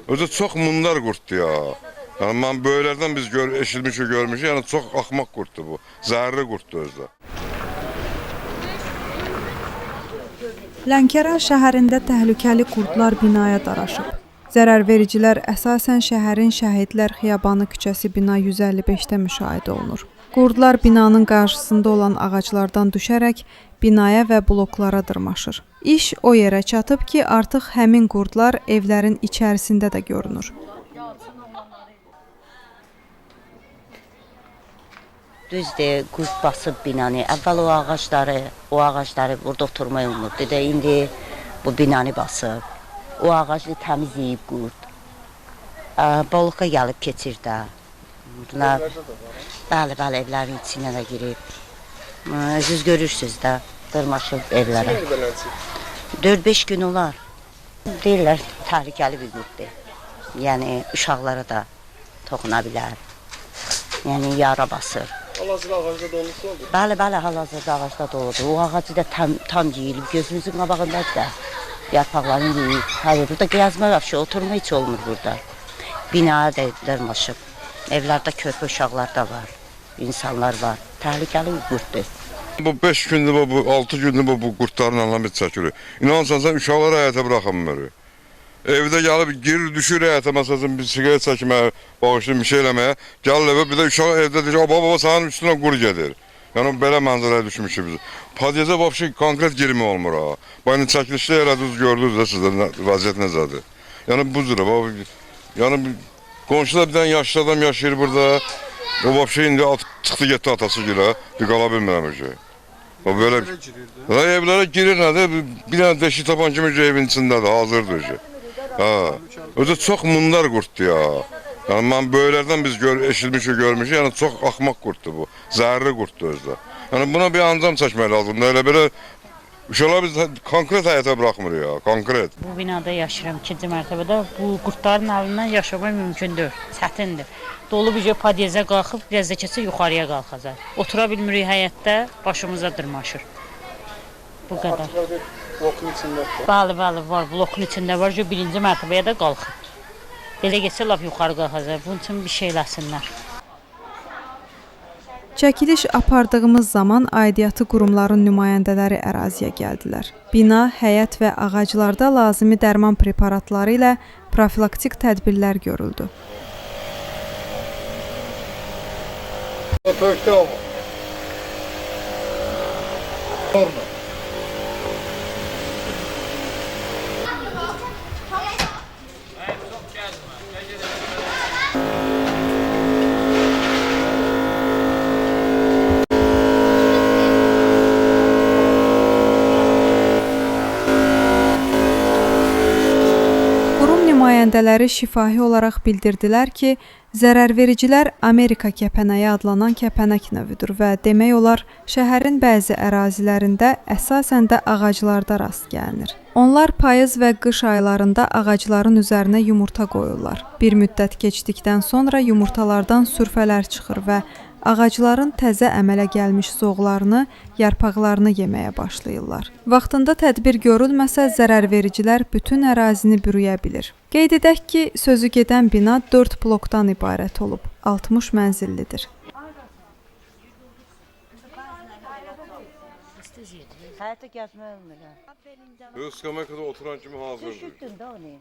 Özü çox mundar qurtdur ya. Yəni mən böyüklərdən biz eşitmişik, görmüşük. Yəni çox axmaq qurtdur bu. Zəhərli qurtdur özü. Lənkəran şəhərində təhlükəli qurdlar binaya daraşıb. Zərərvericilər əsasən şəhərin Şəhidlər Xiyabanı küçəsi bina 155-də müşahidə olunur. Qurdlar binanın qarşısında olan ağaclardan düşərək binaya və bloklara dırmaşır. İş o yerə çatıb ki, artıq həmin qurdlar evlərin içərisində də görünür. Düzdür, qurd basıb binanı. Əvvəl o ağacları burada oturmayı unutdu. İndi bu binanı basıb. O ağacı təmizləyib qurd. Balıqa gəlib keçir də. Bunlar, bəli, evlərin içinə də girib. Siz görürsünüz də, dırmaşıb evlərə. 4-5 gün olar. Deyirlər, təhlükəli bir qurddur. Yəni, uşaqlara da toxuna bilər. Yəni, yara basır. Hal-hazırda ağacda dolusu oldu? Bəli, hal-hazırda ağacda doludur. O ağacı da tam yeyilib, gözümüzün qabağındadır da. Yarpaqlarını yeyib. Hayır, burada gəzmə vəbşə, oturma heç olmur burada. Binaya da dırmaşıb. Evlərdə körpə uşaqlar da var, insanlar var. Təhlükəli bir qurddur. Bu 5 gündür, bu 6 gündür bu qurdların əlamət çəkilir. İnanırsan, uşaqları həyata buraxamır. Evdə gəlib girir, düşür həyata, məsələn, bir siqaret çəkməyə, bağışlayıb bir şey eləməyə. Gəlir evə, bir də uşaq evdə deyir, baba, sənin üstünə qur gedir. Yəni, belə mənzərəyə düşmüşük biz. Padyeza vəbşi konkret girmə olmur ha. Yəni, çəkilişdə elədiniz, gördünüz də sizdə vəziyyət necədir. Yəni, bu cürə, yəni, qonşuda bir dənə yaşlı adam yaşayır burada. O vəbşi indi çıxdı getdi atası gilə, bir qala bilmirəm ki. Belə evlərə girir, nədir? Bir dənə deşik tapan kimi evin içindədir, hazırdır ki. Özü çox mundar qurtdur ya. Yəni mən böyüklərdən biz eşitmişik, görmüşük. Yəni çox axmaq qurtdur bu. Zəhərli qurtdur özü. Yəni buna bir ancam çəkmək lazımdır. Elə belə uşaqlar biz konkret həyata buraxmır ya, konkret. Bu binada yaşayıram, 2-ci mərtəbədə. Bu qurdların əlindən yaşamaq mümkün deyil, çətindir. Dolu bir padyezə qalxıb, biraz da keçsə yuxarıya qalxacaq. Otura bilmirik həyətdə, başımıza dırmaşır. Bu qədər. Blokun içində Bəli, var. Blokun içində var. 1-ci mərtəbəyə də qalxıb. Belə geçsə, lap yuxarı qalxacaq. Bunun üçün bir şey eləsinlər. Çəkiliş apardığımız zaman aidiyyatı qurumların nümayəndələri əraziyə gəldilər. Bina, həyət və ağaclarda lazımi dərman preparatları ilə profilaktik tədbirlər görüldü. Nümayəndələri şifahi olaraq bildirdilər ki, zərərvericilər Amerika kəpənəyi adlanan kəpənək növüdür və demək olar şəhərin bəzi ərazilərində əsasən də ağaclarda rast gəlinir. Onlar payız və qış aylarında ağacların üzərinə yumurta qoyurlar. Bir müddət keçdikdən sonra yumurtalardan sürfələr çıxır və ağacların təzə əmələ gəlmiş zoğlarını, yarpaqlarını yeməyə başlayırlar. Vaxtında tədbir görülməsə, zərərvericilər bütün ərazini bürüyə bilir. Qeyd edək ki, sözü gedən bina 4 blokdan ibarət olub, 60 mənzillidir. Həyətə gəzmək olmur. Öz skameykada oturan kimi hazırdır. Düşürdün də onu.